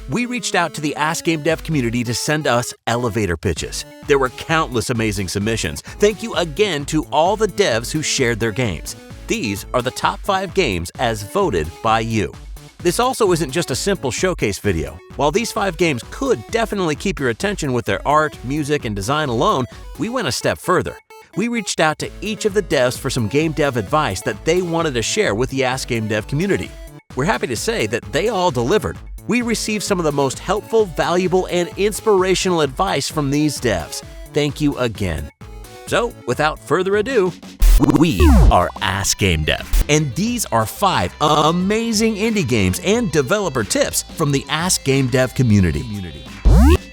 We reached out to the Ask Gamedev community to send us elevator pitches. There were countless amazing submissions. Thank you again to all the devs who shared their games. These are the top 5 games as voted by you. This also isn't just a simple showcase video. While these 5 games could definitely keep your attention with their art, music, and design alone, we went a step further. We reached out to each of the devs for some game dev advice that they wanted to share with the Ask Gamedev community. We're happy to say that they all delivered. We received some of the most helpful, valuable, and inspirational advice from these devs. Thank you again. So, without further ado, we are Ask Gamedev, and these are 5 amazing indie games and developer tips from the Ask Gamedev community.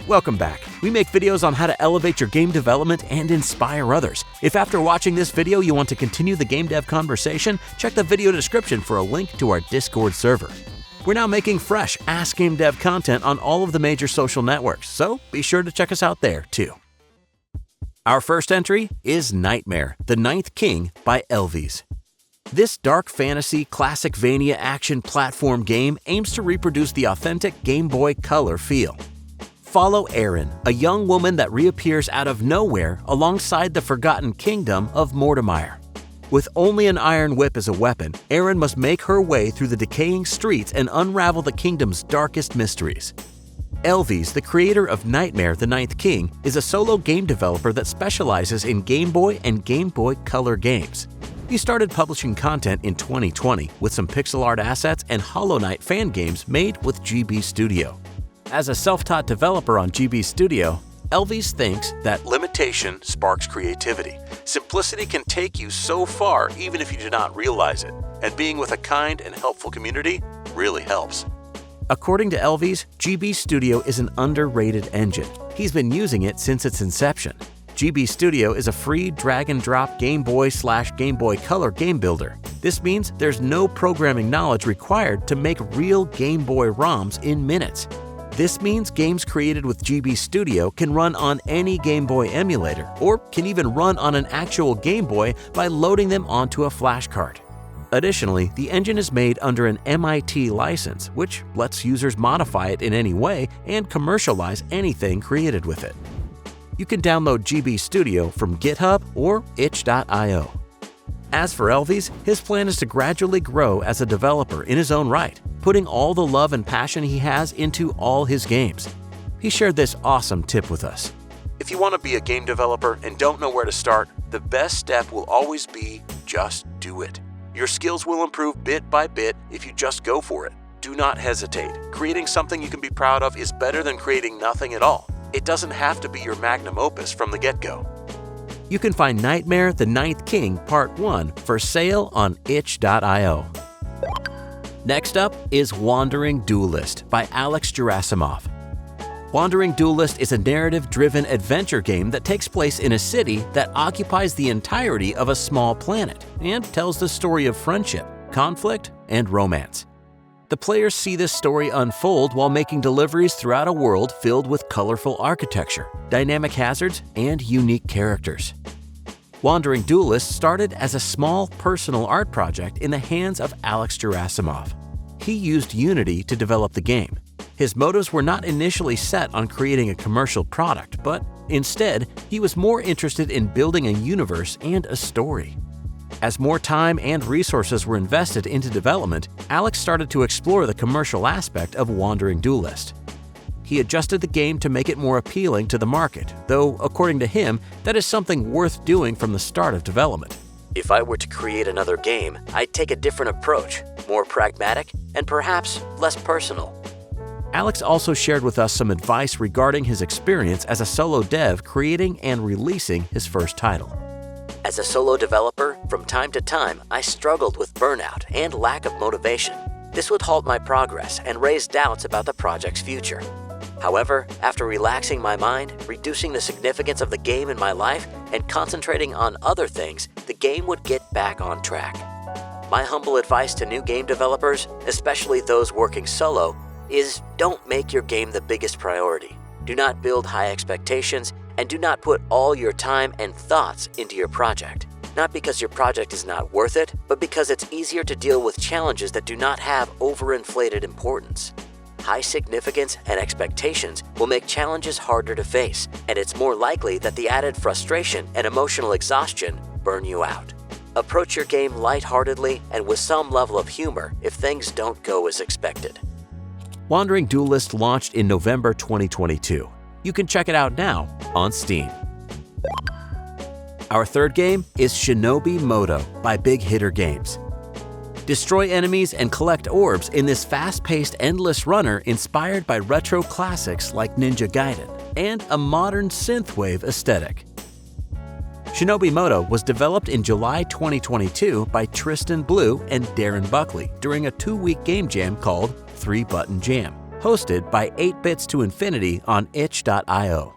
Welcome back. We make videos on how to elevate your game development and inspire others. If after watching this video you want to continue the game dev conversation, check the video description for a link to our Discord server. We're now making fresh Ask Gamedev content on all of the major social networks, so be sure to check us out there too. Our first entry is Nightmare, the Ninth King by Elvies. This dark fantasy, classicvania action platform game aims to reproduce the authentic Game Boy Color feel. Follow Erin, a young woman that reappears out of nowhere alongside the forgotten kingdom of Mortimer. With only an iron whip as a weapon, Erin must make her way through the decaying streets and unravel the kingdom's darkest mysteries. Elvies, the creator of Nightmare the Ninth King, is a solo game developer that specializes in Game Boy and Game Boy Color games. He started publishing content in 2020 with some pixel art assets and Hollow Knight fan games made with GB Studio. As a self-taught developer on GB Studio, Elvies thinks that limitation sparks creativity. Simplicity can take you so far even if you do not realize it, and being with a kind and helpful community really helps. According to Elvies, GB Studio is an underrated engine. He's been using it since its inception. GB Studio is a free drag-and-drop Game Boy/Game Boy Color game builder. This means there's no programming knowledge required to make real Game Boy ROMs in minutes. This means games created with GB Studio can run on any Game Boy emulator, or can even run on an actual Game Boy by loading them onto a flash card. Additionally, the engine is made under an MIT license, which lets users modify it in any way and commercialize anything created with it. You can download GB Studio from GitHub or itch.io. As for Elvies, his plan is to gradually grow as a developer in his own right, putting all the love and passion he has into all his games. He shared this awesome tip with us. If you want to be a game developer and don't know where to start, the best step will always be just do it. Your skills will improve bit by bit if you just go for it. Do not hesitate. Creating something you can be proud of is better than creating nothing at all. It doesn't have to be your magnum opus from the get-go. You can find Nightmare the Ninth King Part 1 for sale on itch.io. Next up is Wandering Duelist by Alex Gerasimov. Wandering Duelist is a narrative-driven adventure game that takes place in a city that occupies the entirety of a small planet and tells the story of friendship, conflict, and romance. The players see this story unfold while making deliveries throughout a world filled with colorful architecture, dynamic hazards, and unique characters. Wandering Duelist started as a small personal art project in the hands of Alex Gerasimov. He used Unity to develop the game. His motives were not initially set on creating a commercial product, but instead, he was more interested in building a universe and a story. As more time and resources were invested into development, Alex started to explore the commercial aspect of Wandering Duelist. He adjusted the game to make it more appealing to the market, though, according to him, that is something worth doing from the start of development. If I were to create another game, I'd take a different approach, more pragmatic, and perhaps less personal. Alex also shared with us some advice regarding his experience as a solo dev creating and releasing his first title. As a solo developer, from time to time, I struggled with burnout and lack of motivation. This would halt my progress and raise doubts about the project's future. However, after relaxing my mind, reducing the significance of the game in my life, and concentrating on other things, the game would get back on track. My humble advice to new game developers, especially those working solo, is don't make your game the biggest priority. Do not build high expectations, and do not put all your time and thoughts into your project. Not because your project is not worth it, but because it's easier to deal with challenges that do not have overinflated importance. high significance and expectations will make challenges harder to face, and it's more likely that the added frustration and emotional exhaustion burn you out. Approach your game lightheartedly and with some level of humor if things don't go as expected. Wandering Duelist launched in November 2022. You can check it out now on Steam. Our third game is Shinobi Moto by Big Hitter Games. Destroy enemies and collect orbs in this fast-paced endless runner inspired by retro classics like Ninja Gaiden and a modern synthwave aesthetic. Shinobi Moto was developed in July 2022 by Tristan Blue and Darren Buckley during a 2-week game jam called 3-Button Jam, hosted by 8bits to Infinity on itch.io.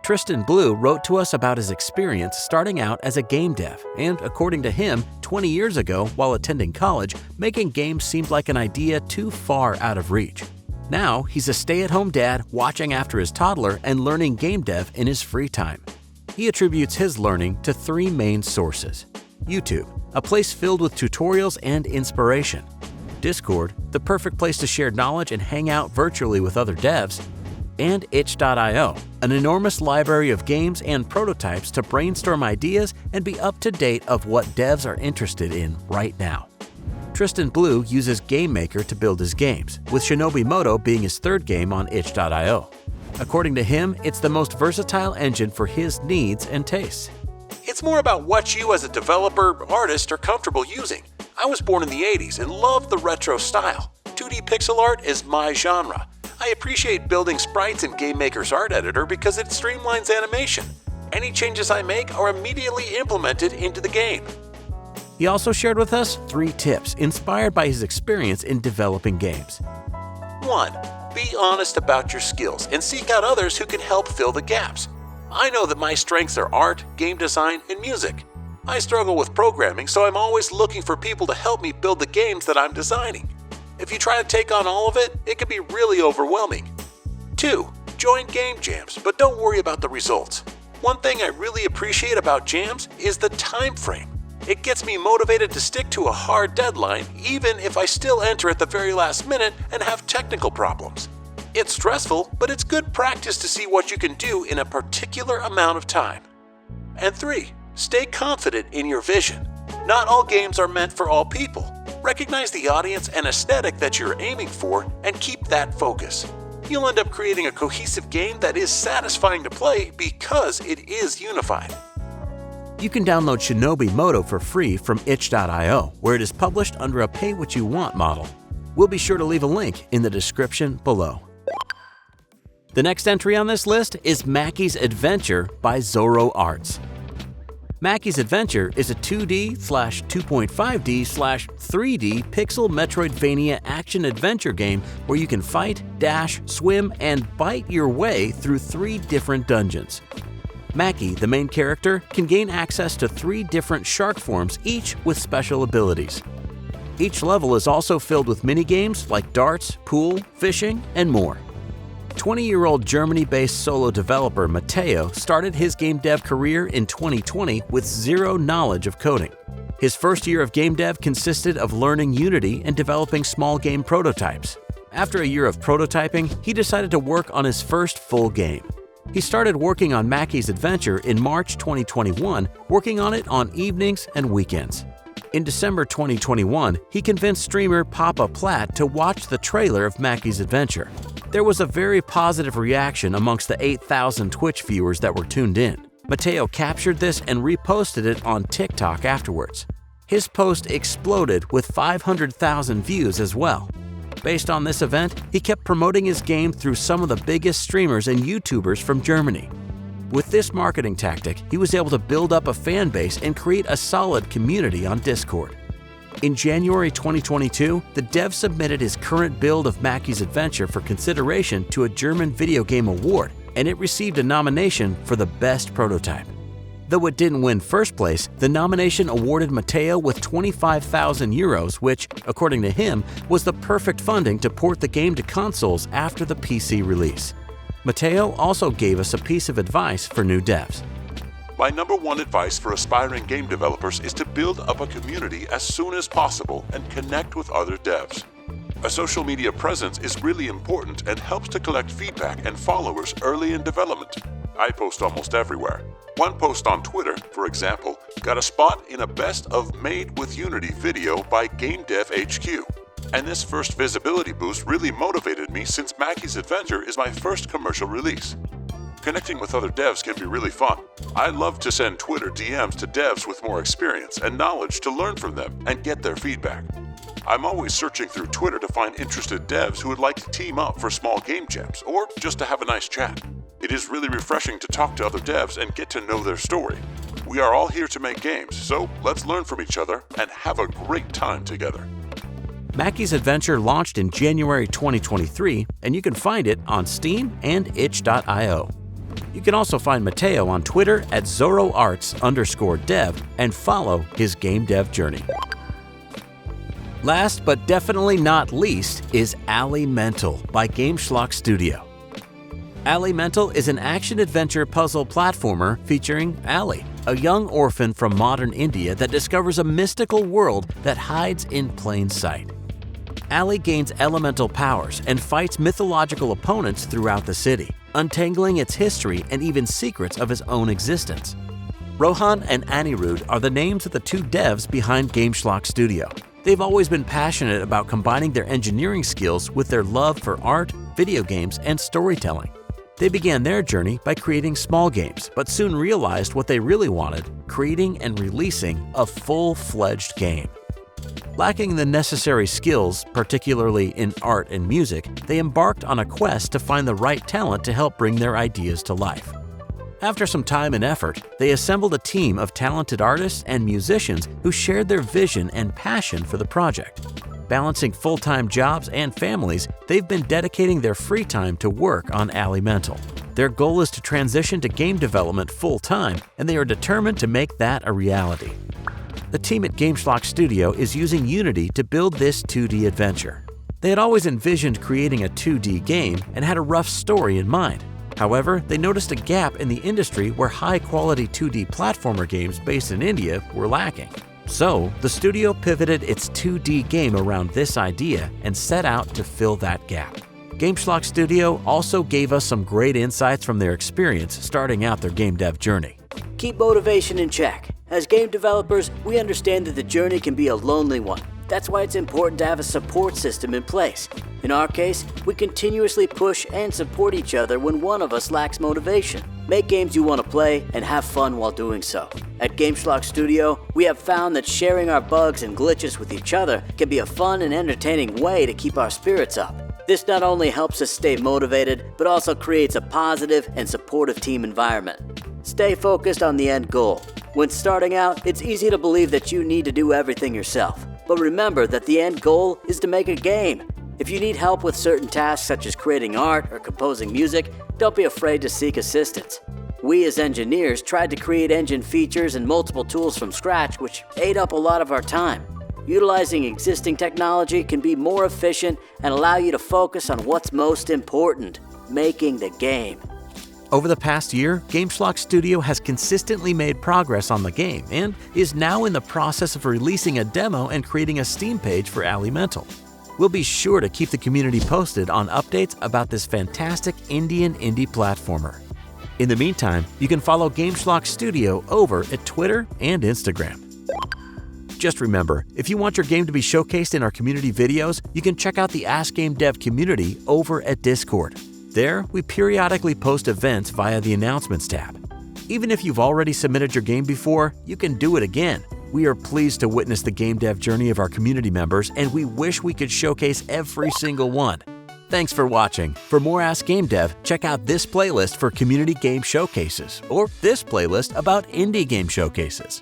Tristan Blue wrote to us about his experience starting out as a game dev, and according to him, 20 years ago while attending college, making games seemed like an idea too far out of reach. Now, he's a stay-at-home dad watching after his toddler and learning game dev in his free time. He attributes his learning to 3 main sources: YouTube, a place filled with tutorials and inspiration; Discord, the perfect place to share knowledge and hang out virtually with other devs; and itch.io, an enormous library of games and prototypes to brainstorm ideas and be up to date of what devs are interested in right now. Tristan Blue uses GameMaker to build his games, with Shinobi Moto being his third game on itch.io. According to him, it's the most versatile engine for his needs and tastes. It's more about what you as a developer, artist, are comfortable using. I was born in the 80s and loved the retro style. 2D pixel art is my genre. I appreciate building sprites in GameMaker's art editor because it streamlines animation. Any changes I make are immediately implemented into the game. He also shared with us 3 tips inspired by his experience in developing games. 1. Be honest about your skills and seek out others who can help fill the gaps. I know that my strengths are art, game design, and music. I struggle with programming, so I'm always looking for people to help me build the games that I'm designing. If you try to take on all of it, it can be really overwhelming. 2. Join game jams, but don't worry about the results. One thing I really appreciate about jams is the time frame. It gets me motivated to stick to a hard deadline, even if I still enter at the very last minute and have technical problems. It's stressful, but it's good practice to see what you can do in a particular amount of time. And 3. Stay confident in your vision. Not all games are meant for all people. Recognize the audience and aesthetic that you're aiming for and keep that focus. You'll end up creating a cohesive game that is satisfying to play because it is unified. You can download Shinobi Moto for free from itch.io, where it is published under a pay-what-you-want model. We'll be sure to leave a link in the description below. The next entry on this list is Mackies Adventure by Zoro Arts. Mackies Adventure is a 2D/2.5D/3D pixel Metroidvania action-adventure game where you can fight, dash, swim, and bite your way through 3 different dungeons. Mackie, the main character, can gain access to 3 different shark forms, each with special abilities. Each level is also filled with minigames like darts, pool, fishing, and more. 20-year-old Germany-based solo developer Matteo started his game dev career in 2020 with 0 knowledge of coding. His first year of game dev consisted of learning Unity and developing small game prototypes. After a year of prototyping, he decided to work on his first full game. He started working on Mackies Adventure in March 2021, working on it on evenings and weekends. In December 2021, he convinced streamer Papa Platt to watch the trailer of Mackies Adventure. There was a very positive reaction amongst the 8,000 Twitch viewers that were tuned in. Matteo captured this and reposted it on TikTok afterwards. His post exploded with 500,000 views as well. Based on this event, he kept promoting his game through some of the biggest streamers and YouTubers from Germany. With this marketing tactic, he was able to build up a fan base and create a solid community on Discord. In January 2022, the dev submitted his current build of Mackies Adventure for consideration to a German video game award, and it received a nomination for the best prototype. Though it didn't win first place, the nomination awarded Matteo with 25,000 euros, which, according to him, was the perfect funding to port the game to consoles after the PC release. Matteo also gave us a piece of advice for new devs. My number 1 advice for aspiring game developers is to build up a community as soon as possible and connect with other devs. A social media presence is really important and helps to collect feedback and followers early in development. I post almost everywhere. One post on Twitter, for example, got a spot in a Best of Made with Unity video by Gamedev HQ. And this first visibility boost really motivated me since Mackies Adventure is my first commercial release. Connecting with other devs can be really fun. I love to send Twitter DMs to devs with more experience and knowledge to learn from them and get their feedback. I'm always searching through Twitter to find interested devs who would like to team up for small game jams or just to have a nice chat. It is really refreshing to talk to other devs and get to know their story. We are all here to make games, so let's learn from each other and have a great time together. Mackies Adventure launched in January 2023, and you can find it on Steam and itch.io. You can also find Mateo on Twitter at ZoroArts_dev and follow his game dev journey. Last but definitely not least is Alimental by GameSchlock Studio. Alimental is an action-adventure puzzle platformer featuring Ali, a young orphan from modern India that discovers a mystical world that hides in plain sight. Ali gains elemental powers and fights mythological opponents throughout the city, untangling its history and even secrets of his own existence. Rohan and Anirudh are the names of the two devs behind GameSchlock Studio. They've always been passionate about combining their engineering skills with their love for art, video games, and storytelling. They began their journey by creating small games, but soon realized what they really wanted: creating and releasing a full-fledged game. Lacking the necessary skills, particularly in art and music, they embarked on a quest to find the right talent to help bring their ideas to life. After some time and effort, they assembled a team of talented artists and musicians who shared their vision and passion for the project. Balancing full-time jobs and families, they've been dedicating their free time to work on Alimental. Their goal is to transition to game development full-time, and they are determined to make that a reality. The team at GameSchlock Studio is using Unity to build this 2D adventure. They had always envisioned creating a 2D game and had a rough story in mind. However, they noticed a gap in the industry where high-quality 2D platformer games based in India were lacking. So, the studio pivoted its 2D game around this idea and set out to fill that gap. GameSchlock Studio also gave us some great insights from their experience starting out their game dev journey. Keep motivation in check. As game developers, we understand that the journey can be a lonely one. That's why it's important to have a support system in place. In our case, we continuously push and support each other when one of us lacks motivation. Make games you want to play and have fun while doing so. At GameSchlock Studio, we have found that sharing our bugs and glitches with each other can be a fun and entertaining way to keep our spirits up. This not only helps us stay motivated, but also creates a positive and supportive team environment. Stay focused on the end goal. When starting out, it's easy to believe that you need to do everything yourself. But remember that the end goal is to make a game. If you need help with certain tasks such as creating art or composing music, don't be afraid to seek assistance. We as engineers tried to create engine features and multiple tools from scratch, which ate up a lot of our time. Utilizing existing technology can be more efficient and allow you to focus on what's most important: making the game. Over the past year, GameSchlock Studio has consistently made progress on the game and is now in the process of releasing a demo and creating a Steam page for Alimental. We'll be sure to keep the community posted on updates about this fantastic Indian indie platformer. In the meantime, you can follow GameSchlock Studio over at Twitter and Instagram. Just remember, if you want your game to be showcased in our community videos, you can check out the Ask Gamedev community over at Discord. There, we periodically post events via the Announcements tab. Even if you've already submitted your game before, you can do it again. We are pleased to witness the game dev journey of our community members, and we wish we could showcase every single one. Thanks for watching. For more Ask Gamedev, check out this playlist for community game showcases, or this playlist about indie game showcases.